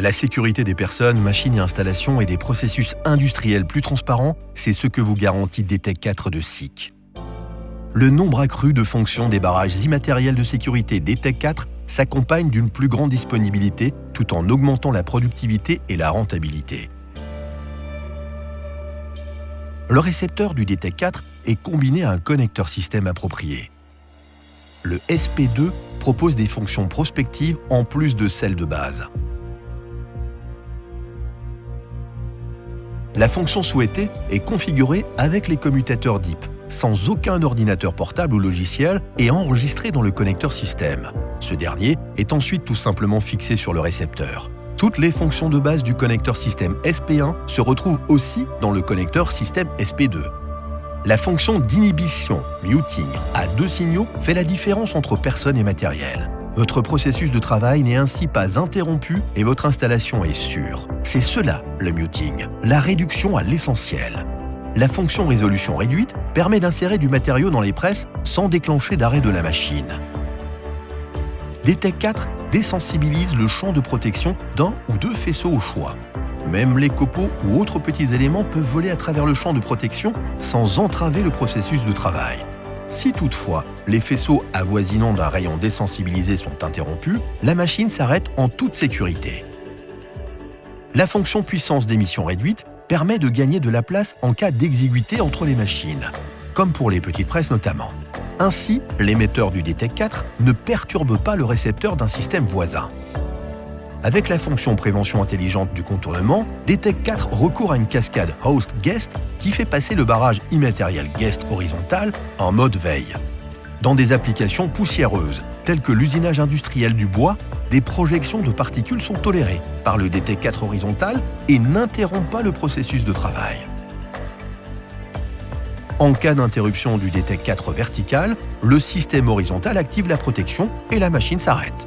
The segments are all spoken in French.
La sécurité des personnes, machines et installations et des processus industriels plus transparents, c'est ce que vous garantit DTEC 4 de SICK. Le nombre accru de fonctions des barrages immatériels de sécurité DTEC 4 s'accompagne d'une plus grande disponibilité tout en augmentant la productivité et la rentabilité. Le récepteur du DTEC 4 est combiné à un connecteur système approprié. Le SP2 propose des fonctions prospectives en plus de celles de base. La fonction souhaitée est configurée avec les commutateurs DIP, sans aucun ordinateur portable ou logiciel et enregistrée dans le connecteur système. Ce dernier est ensuite tout simplement fixé sur le récepteur. Toutes les fonctions de base du connecteur système SP1 se retrouvent aussi dans le connecteur système SP2. La fonction d'inhibition, muting, à 2 signaux fait la différence entre personne et matériel. Votre processus de travail n'est ainsi pas interrompu et votre installation est sûre. C'est cela, le muting, la réduction à l'essentiel. La fonction résolution réduite permet d'insérer du matériau dans les presses sans déclencher d'arrêt de la machine. DTEC 4 désensibilise le champ de protection d'un ou 2 faisceaux au choix. Même les copeaux ou autres petits éléments peuvent voler à travers le champ de protection sans entraver le processus de travail. Si toutefois, les faisceaux avoisinant d'un rayon désensibilisé sont interrompus, la machine s'arrête en toute sécurité. La fonction puissance d'émission réduite permet de gagner de la place en cas d'exiguïté entre les machines, comme pour les petites presses notamment. Ainsi, l'émetteur du DTEC 4 ne perturbe pas le récepteur d'un système voisin. Avec la fonction prévention intelligente du contournement, DTEC 4 recourt à une cascade host-guest qui fait passer le barrage immatériel guest horizontal en mode veille. Dans des applications poussiéreuses, telles que l'usinage industriel du bois, des projections de particules sont tolérées par le DTEC 4 horizontal et n'interrompent pas le processus de travail. En cas d'interruption du DTEC 4 vertical, le système horizontal active la protection et la machine s'arrête.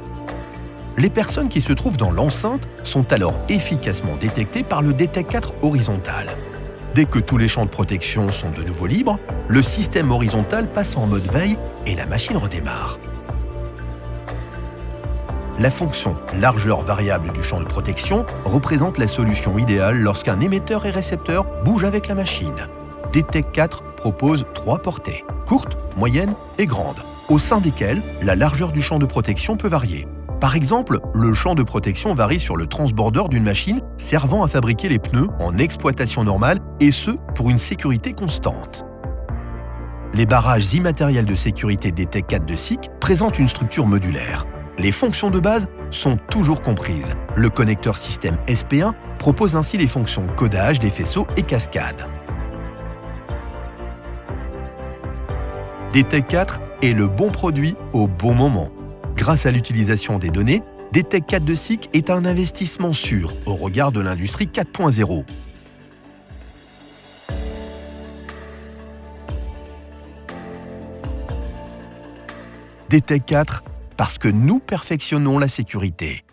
Les personnes qui se trouvent dans l'enceinte sont alors efficacement détectées par le DTEC 4 horizontal. Dès que tous les champs de protection sont de nouveau libres, le système horizontal passe en mode veille et la machine redémarre. La fonction largeur variable du champ de protection représente la solution idéale lorsqu'un émetteur et récepteur bougent avec la machine. DTEC 4 propose 3 portées, courtes, moyennes et grandes, au sein desquelles la largeur du champ de protection peut varier. Par exemple, le champ de protection varie sur le transborder d'une machine servant à fabriquer les pneus en exploitation normale et ce, pour une sécurité constante. Les barrages immatériels de sécurité DTEC 4 de SICK présentent une structure modulaire. Les fonctions de base sont toujours comprises. Le connecteur système SP1 propose ainsi les fonctions codage des faisceaux et cascade. DTEC 4 est le bon produit au bon moment. Grâce à l'utilisation des données, DTEC 4 de SICK est un investissement sûr au regard de l'industrie 4.0. DTEC 4 parce que nous perfectionnons la sécurité.